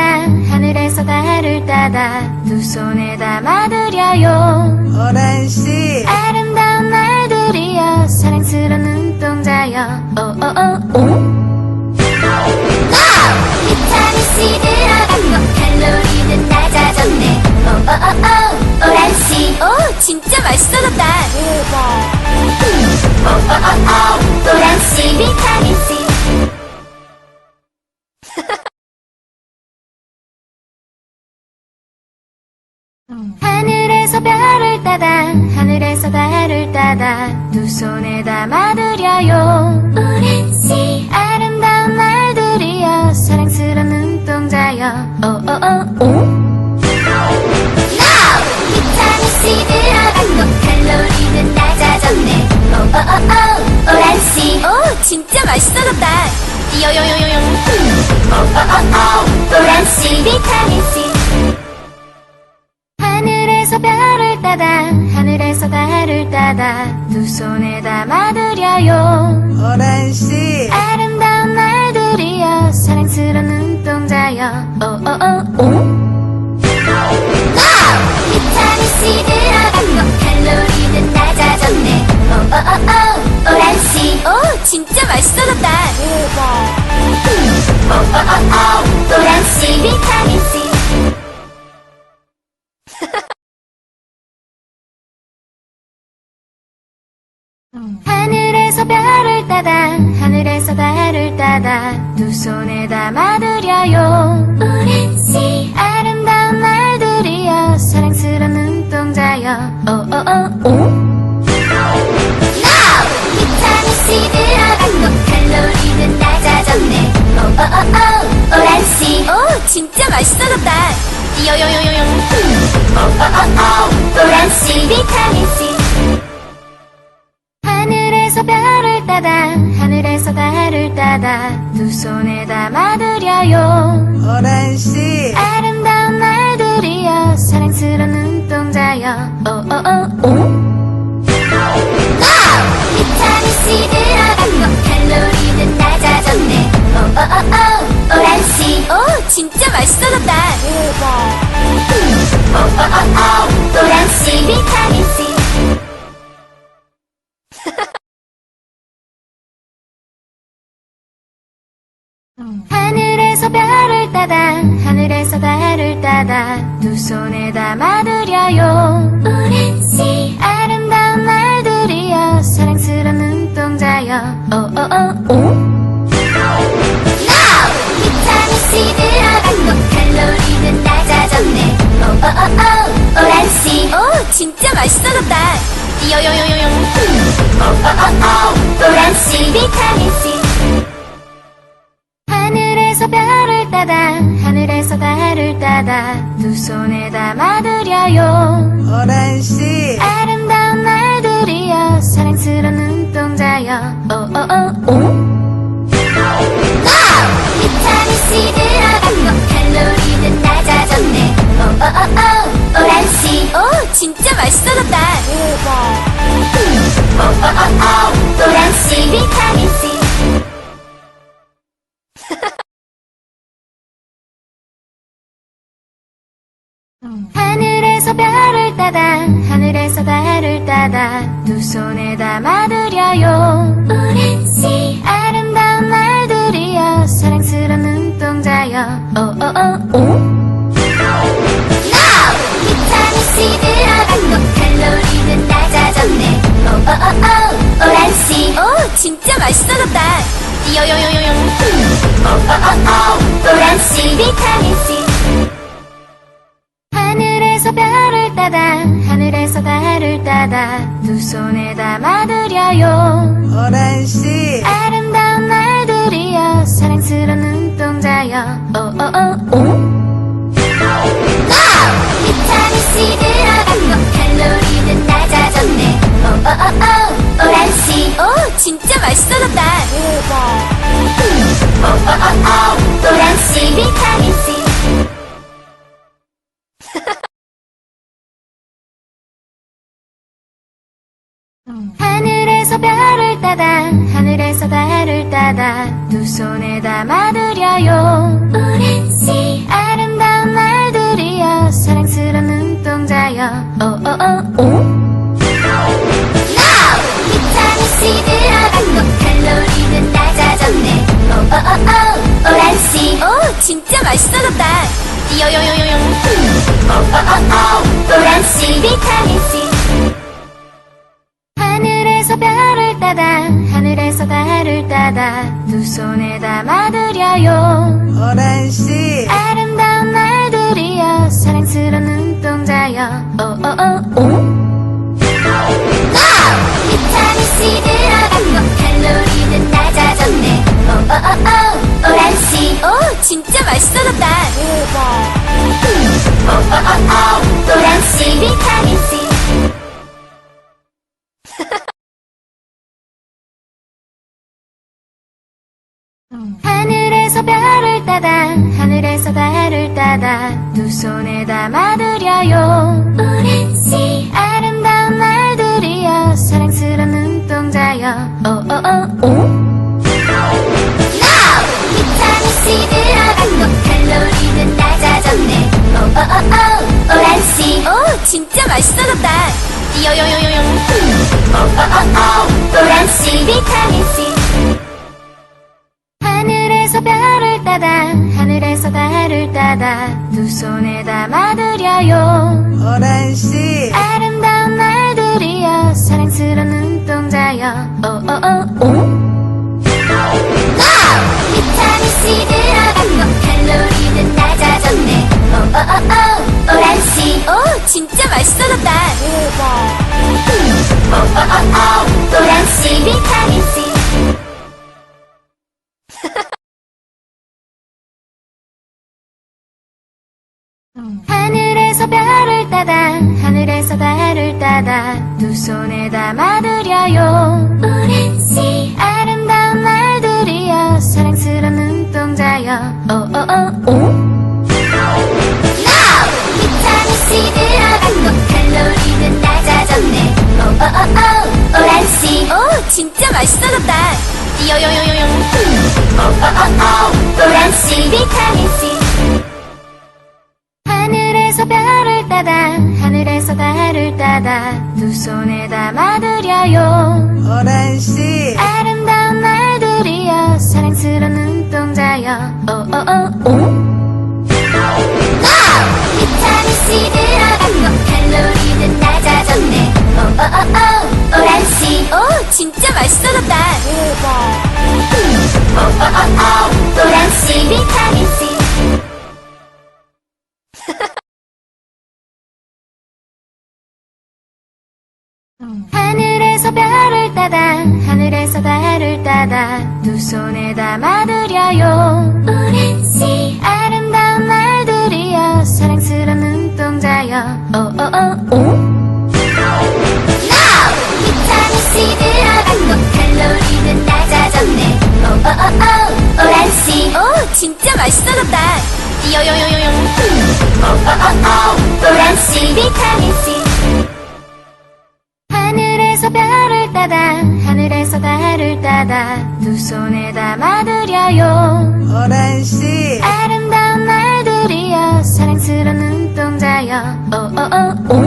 하늘에서 달을 따다 두 손에 담아드려요. 오란씨 아름다운 날들이여 사랑스러운 눈동자여 오오오오. 비타민C 들어간 거 칼로리는 낮아졌네. 오란씨. 오 진짜 맛있어졌다. 노란씨 비타민C. 하늘에서 별을 따다 하늘에서 달을 따다 두 손에 담아드려요. 오란씨. 아름다운 날들이여 사랑스러운 눈동자여 오오오오. 비타민C 들어간 거 칼로리는 낮아졌네. 오란씨. 오 진짜 맛있어졌다. 요요요요요. 노란씨 비타민C. 하늘에서 별을 따다 하늘에서 달을 따다 두 손에 담아드려요. 오란씨 아름다운 날들이여 사랑스러운 눈동자여 오오오오. 비타민C 들어간 거 칼로리는 낮아졌네. 오란씨. 오 진짜 맛있어졌다. 노란씨 비타민C. 하늘에서 별을 따다 하늘에서 달을 따다 두 손에 담아드려요. 오란씨. 아름다운 날들이여 사랑스러운 눈동자여 오오오오. 비타민C 들어간 거 칼로리는 낮아졌네. 오란씨. 오 진짜 맛있어졌다. 요요요요요. 노란씨 비타민C. 하늘에서 별을 따다 하늘에서 달을 따다 두 손에 담아드려요. 오란씨 아름다운 날들이여 사랑스러운 눈동자여 오오오오. 비타민C 들어간 거 칼로리는 낮아졌네. 오란씨. 오 진짜 맛있어졌다. 노란씨 비타민C. 하늘에서 별을 따다 하늘에서 달을 따다 두 손에 담아드려요 오렌지 아름다운 날들이여 사랑스러운 눈동자여 오오오오 비타민 C 들어갔고 칼로리는 낮아졌네 오오오오 오란씨 오 진짜 맛있어졌다 요요요요요 오오오오 오란씨 비타민C 하늘에서 별을 따다 하늘에서 달을 따다 두 손에 담아드려요 오란씨 아름다운 날들이여 사랑스러운 눈동자여 오오오오 비타민 C 들어갔고 칼로리는 낮아졌네 오오오오 오란씨 오 진짜 맛있어졌다 오오오오 오란씨 비타민C 하늘에서 별을 따다 하늘에서 달을 따다 두 손에 담아드려요 오렌지 아름다운 날들이여 사랑스러운 눈동자여 오오오오 비타민 C 들어갔고 칼로리는 낮아졌네 오오오오 오란씨 오 진짜 맛있어졌다 요요요요요 오오오오 오란씨 비타민C 하늘에서 별을 따다 하늘에서 달을 따다 두 손에 담아드려요 오란씨 아름다운 날들이여 사랑스러운 눈동자여 오오오오 비타민 C 들어갔고 칼로리는 낮아졌네 오오오오 오란씨 오 진짜 맛있어졌다 오오오오 오란씨 비타민C 하늘에서 별을 따다 하늘에서 달을 따다 두 손에 담아드려요 오렌지 아름다운 날들이여 사랑스러운 눈동자여 오오오오 비타민 C 들어갔고 칼로리는 낮아졌네 오오오오 오란씨 오 진짜 맛있어졌다 요요요요요 오오오오 오란씨 비타민C 하늘에서 별을 따다 하늘에서 달을 따다 두 손에 담아드려요 오란씨 아름다운 날들이여 사랑스러운 눈동자여 오오오오 비타민 C 들어갔고 칼로리는 낮아졌네 오오오오 오란씨 오 진짜 맛있어졌다 오오오오 오란씨 비타민C 하늘에서 별을 따다 하늘에서 달을 따다 두 손에 담아드려요 오렌지 아름다운 날들이여 사랑스러운 눈동자여 오오오오 비타민 C 들어갔고 칼로리는 낮아졌네 오오오오 오란씨 오 진짜 맛있어졌다 요요요요요 오오오오 오란씨 비타민C 하늘에서 별을 따다 하늘에서 달을 따다 두 손에 담아드려요 오란씨 아름다운 날들이여 사랑스러운 눈동자여 오오오오 비타민 C 들어갔고 칼로리는 낮아졌네 오오오오 오란씨 오 진짜 맛있어졌다 오오오오 오란씨 비타민C 하늘에서 별을 따다 하늘에서 달을 따다 두 손에 담아드려요 오렌지 아름다운 날들이여 사랑스러운 눈동자여 오오오오 비타민 C 들어갔고 칼로리는 낮아졌네 오오오오 오란씨 오 진짜 맛있어졌다 요요요요요 오오오오 오란씨 비타민C 하늘에서 별을 따다 하늘에서 달을 따다 두 손에 담아드려요 오란씨 아름다운 날들이여 사랑스러운 눈동자여 오오오오 비타민 C 들어간 거 칼로리는 낮아졌네. 오오오오 오란씨. 오 진짜 맛있어졌다. 오오오오 오란씨 비타민 C. 하늘에서 별을 따다 하늘에서 달을 따다 두 손에 담아드려요. 오란씨. 아름다운 날들이여 사랑스러운 눈동자여 오오오오 비타민 C 들어간 거 칼로리는 낮아졌네. 오오오오 오란씨. 오 진짜 맛있어졌다. 요요요요요 오오오오 오란씨 비타민 C. 하늘에서 별을 따다 하늘에서 달을 따다 두 손에 담아드려요. 오란씨, 아름다운 날들이여 사랑스러운 눈동자여 오오오오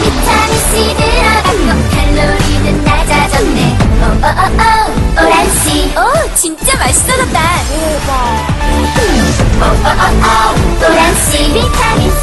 비타민 C 들어간 거 칼로리는 낮아졌네. 오오오오 오란씨. 오 진짜 맛있어졌다. 오오오오 오란씨 비타민 C.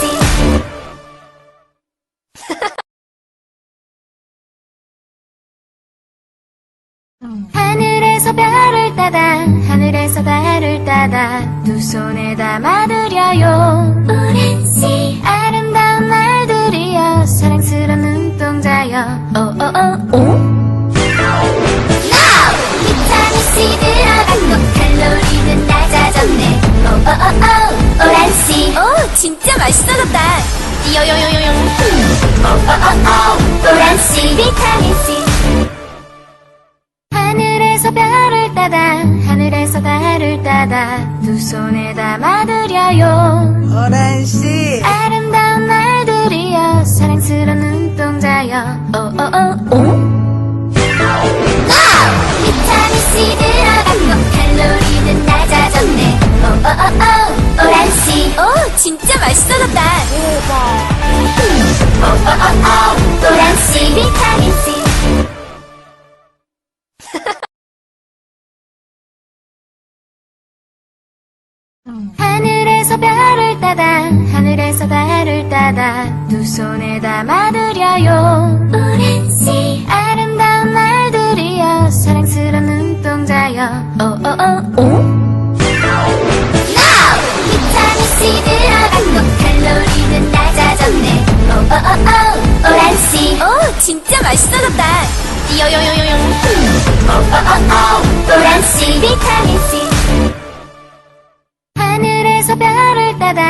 하늘에서 별을 따다 하늘에서 달을 따다 두 손에 담아드려요. 오란씨. 아름다운 날들이여 사랑스러운 눈동자여 오오오오 비타민 C 들어간 거 칼로리는 낮아졌네. 오오오오 오란씨. 오 진짜 맛있어졌다. 요요요요요 오오오오 오란씨 비타민 C. 하늘에서 별을 따다 하늘에서 달을 따다 두 손에 담아드려요. 오란씨, 아름다운 날들이여 사랑스러운 눈동자여 오오오오 비타민 C 들어간 거 칼로리는 낮아졌네. 오오오오 오란씨. 오 진짜 맛있어졌다. 오오오오 오란씨 비타민 C. 하늘에서 별을 따다 하늘에서 달을 따다 두 손에 담아드려요. 오란씨. 아름다운 날들이여 사랑스러운 눈동자여 오오오오 비타민 C 들어간 거 칼로리는 낮아졌네. 오오오오 오란씨. 오 진짜 맛있어졌다. 요요요요요 오오오오 오란씨 비타민 C. 하늘에서 별을 따다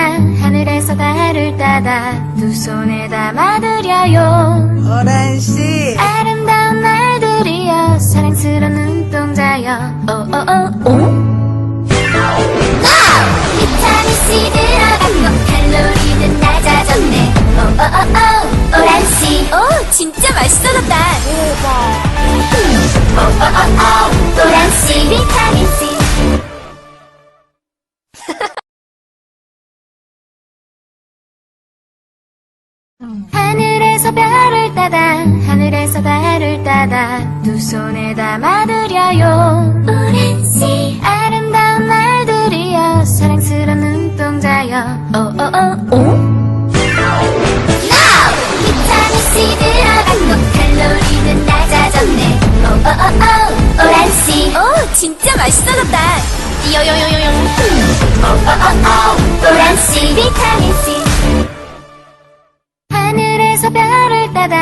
하늘에서 달을 따다 두 손에 담아드려요. 오란씨, 아름다운 날들이여 사랑스러운 눈동자여 오오오오 비타민 C 들어간 거 칼로리는 낮아졌네. 오오오오 오란씨. 오 진짜 맛있어졌다. 오오오오 오란씨 비타민 C. 하늘에서 별을 따다 하늘에서 달을 따다 두 손에 담아드려요. 오란씨. 아름다운 날들이여 사랑스러운 눈동자여 오오오오 비타민 C 들어간 거 칼로리는 낮아졌네. 오오오오 오란씨. 오 진짜 맛있어졌다. 요요요요요 오오오오 오란씨 비타민 C. 하늘에서 별을 따다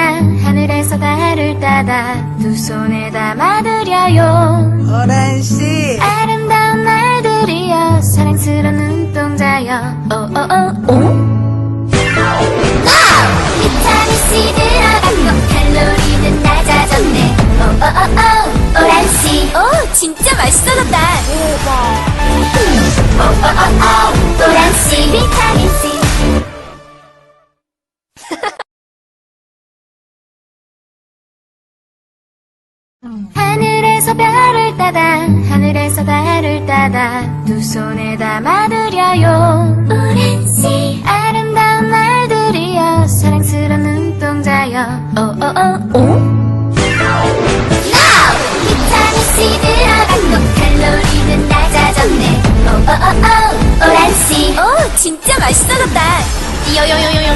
하늘에서 달을 따다 두 손에 담아드려요. 오란씨, 아름다운 날들이여 사랑스러운 눈동자여 오오오오 비타민 C 들어간 거 칼로리는 낮아졌네. 오오오오 오란씨. 오 진짜 맛있어졌다. 오오오오 오란씨 비타민 C. 하늘에서 별을 따다 하늘에서 달을 따다 두 손에 담아드려요. 오란씨. 아름다운 날들이여 사랑스러운 눈동자여 오오오오 비타민 C 들어간 거 칼로리 진짜 맛있어졌다. 요요요요요.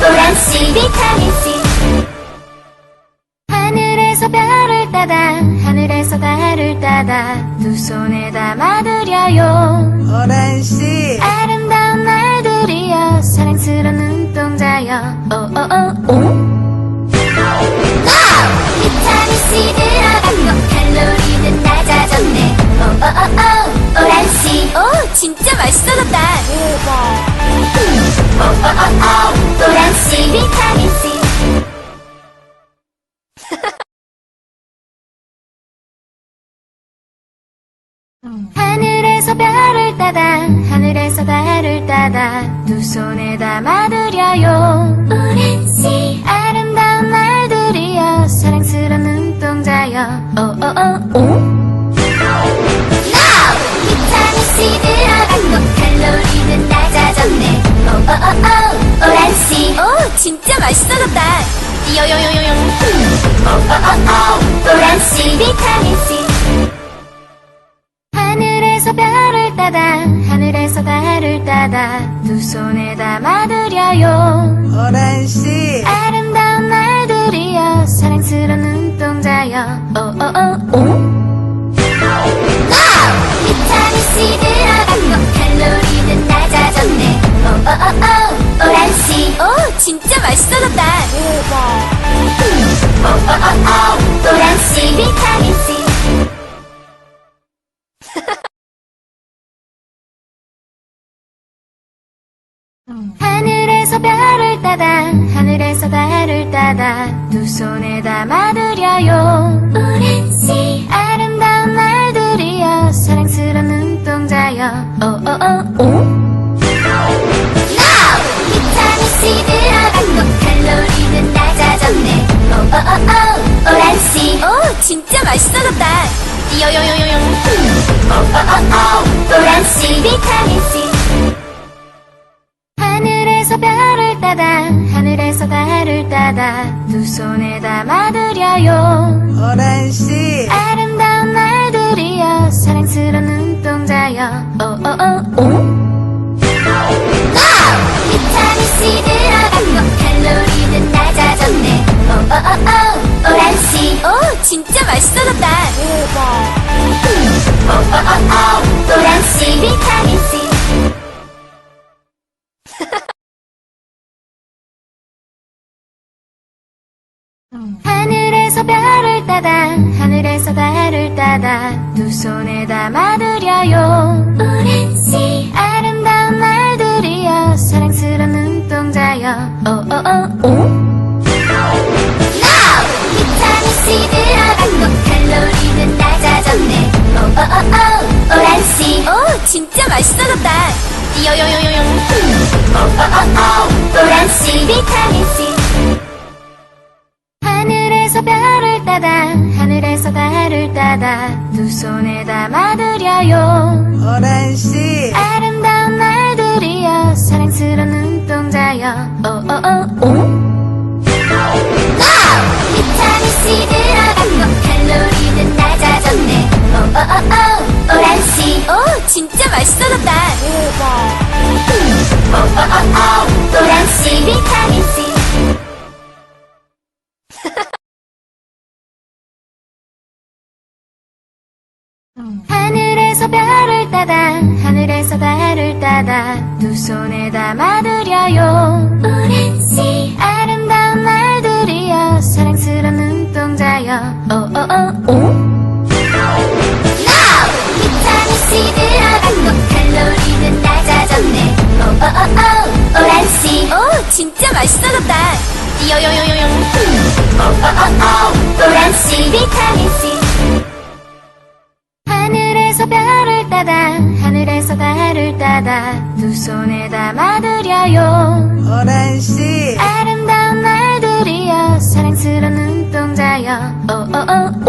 노란씨 비타민C 하늘에서 별을 따다 하늘에서 달을 따다 두 손에 담아드려요. 오란씨 아름다운 날들이여 사랑스러운 눈동자여. 오오오오. 비타민C 들어간 거 칼로리는 낮아졌네. 오란씨 오 진짜 맛있어졌다. 노란씨 비타민C 하늘에서 별을 따다 하늘에서 달을 따다 두 손에 담아드려요. 오란씨 아름다운 날들이여 사랑스러운 눈동자여. 오오오오. 비타민C 들어간 거 칼로리는 낮아졌네. 오란씨 오 진짜 맛있어졌다. 요요요요요. 노란씨 비타민C 하늘에서 별을 따다 하늘에서 달을 따다 두 손에 담아드려요. 오란씨 아름다운 날들이여 사랑스러운 눈동자여. 오오오오. 비타민C 들어간 거 칼로리는 낮아졌네. 오란씨 오 진짜 맛있어졌다. 노란씨 비타민C 하늘에서 별을 따다 하늘에서 달을 따다 두 손에 담아드려요. 오란씨 아름다운 날들이여 사랑스러운 눈동자여. 오오오오. 비타민C 들어간 거 칼로리는 낮아졌네. 오란씨 오 진짜 맛있어졌다. 요요요요요. 노란씨 비타민C 하늘에서 별을 따다 하늘에서 달을 따다 두 손에 담아드려요. 오란씨 아름다운 날들이여 사랑스러운 눈동자여. 오오오오. 비타민C 들어간 거 칼로리는 낮아졌네. 오란씨 오 진짜 맛있어졌다. 노란씨 비타민C 하늘에서 별을 따다 하늘에서 달을 따다 두 손에 담아드려요. 오란씨 아름다운 날들이여 사랑스러운 눈동자여. 오오오오. 비타민C 들어간 거 칼로리는 낮아졌네. 오란씨 오 진짜 맛있어졌다. 요요요요요. 노란씨 비타민C 하늘에서 별을 따다 하늘에서 달을 따다 두 손에 담아드려요. 오란씨 아름다운 날들이여 사랑스러운 눈동자여. 오오오오. 비타민C 들어간 거 칼로리는 낮아졌네. 오란씨 오 진짜 맛있어졌다. 노란씨 비타민C 하늘에서 별을 따다 하늘에서 달을 따다 두 손에 담아드려요. 오란씨 아름다운 날들이여 사랑스러운 눈동자여. 오오오오. 비타민C 들어간 거 칼로리는 낮아졌네. 오란씨 오 진짜 맛있어졌다. 요요요요요. 노란씨 비타민C 하늘에서 별을 따다 하늘에서 달을 따다 두 손에 담아드려요. 오란씨 아름다운 날들이여 사랑스러운 눈동자여. 오오오오.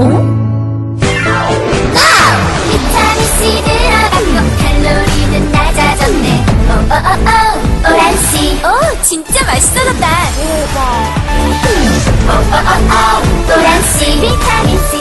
비타민C 들어간 거 칼로리는 낮아졌네. 오란씨 오 진짜 맛있어졌다. 노란씨 비타민C